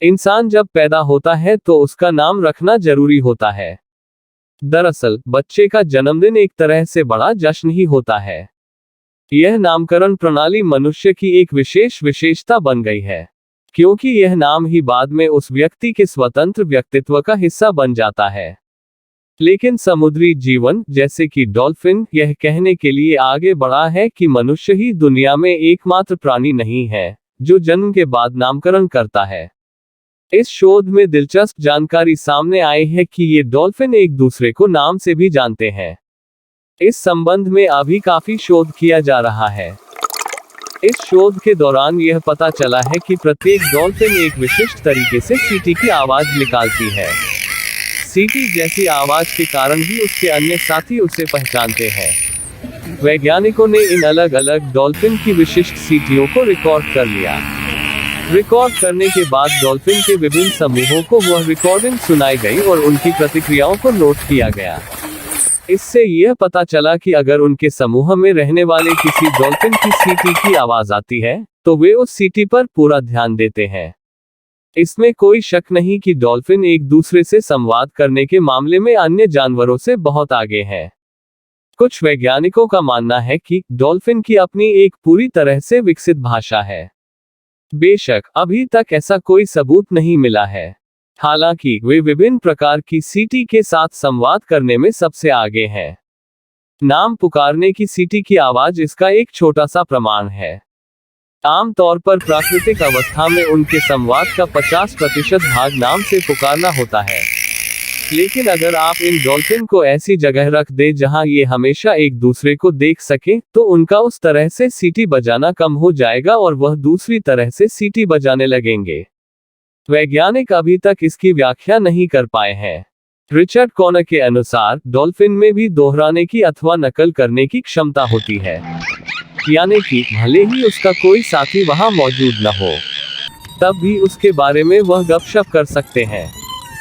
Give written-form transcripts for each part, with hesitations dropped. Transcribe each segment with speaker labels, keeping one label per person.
Speaker 1: इंसान जब पैदा होता है तो उसका नाम रखना जरूरी होता है। दरअसल बच्चे का जन्मदिन एक तरह से बड़ा जश्न ही होता है। यह नामकरण प्रणाली मनुष्य की एक विशेष विशेषता बन गई है, क्योंकि यह नाम ही बाद में उस व्यक्ति के स्वतंत्र व्यक्तित्व का हिस्सा बन जाता है। लेकिन समुद्री जीवन जैसे कि डॉल्फिन यह कहने के लिए आगे बढ़ा है कि मनुष्य ही दुनिया में एकमात्र प्राणी नहीं है जो जन्म के बाद नामकरण करता है। इस शोध में दिलचस्प जानकारी सामने आई है कि ये डॉल्फिन एक दूसरे को नाम से भी जानते हैं। इस संबंध में अभी काफी शोध किया जा रहा है। इस शोध के दौरान यह पता चला है कि प्रत्येक डॉल्फिन एक विशिष्ट तरीके से सीटी की आवाज निकालती है। सीटी जैसी आवाज के कारण ही उसके अन्य साथी उसे पहचानते हैं। वैज्ञानिकों ने इन अलग अलग डॉल्फिन की विशिष्ट सीटियों को रिकॉर्ड कर लिया। रिकॉर्ड करने के बाद डॉल्फिन के विभिन्न समूहों को वह रिकॉर्डिंग सुनाई गई और उनकी प्रतिक्रियाओं को नोट किया गया। इससे यह पता चला कि अगर उनके समूह में रहने वाले किसी डॉल्फिन की सीटी की आवाज आती है तो वे उस सीटी पर पूरा ध्यान देते हैं। इसमें कोई शक नहीं कि डॉल्फिन एक दूसरे से संवाद करने के मामले में अन्य जानवरों से बहुत आगे हैं। कुछ वैज्ञानिकों का मानना है कि डॉल्फिन की अपनी एक पूरी तरह से विकसित भाषा है। बेशक अभी तक ऐसा कोई सबूत नहीं मिला है। हालांकि वे विभिन्न प्रकार की सीटी के साथ संवाद करने में सबसे आगे हैं। नाम पुकारने की सीटी की आवाज इसका एक छोटा सा प्रमाण है। आमतौर पर प्राकृतिक अवस्था में उनके संवाद का 50% भाग नाम से पुकारना होता है। लेकिन अगर आप इन डॉल्फिन को ऐसी जगह रख दें जहां ये हमेशा एक दूसरे को देख सकें, तो उनका उस तरह से सीटी बजाना कम हो जाएगा और वह दूसरी तरह से सीटी बजाने लगेंगे। वैज्ञानिक अभी तक इसकी व्याख्या नहीं कर पाए हैं। रिचर्ड कॉनर के अनुसार डॉल्फिन में भी दोहराने की अथवा नकल करने की क्षमता होती है, यानी कि भले ही उसका कोई साथी वहां मौजूद न हो, तब भी उसके बारे में वह गपशप कर सकते हैं।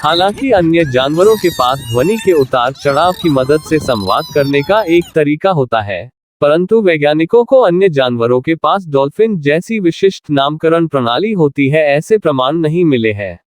Speaker 1: हालांकि अन्य जानवरों के पास ध्वनि के उतार चढ़ाव की मदद से संवाद करने का एक तरीका होता है, परंतु वैज्ञानिकों को अन्य जानवरों के पास डॉल्फिन जैसी विशिष्ट नामकरण प्रणाली होती है ऐसे प्रमाण नहीं मिले हैं।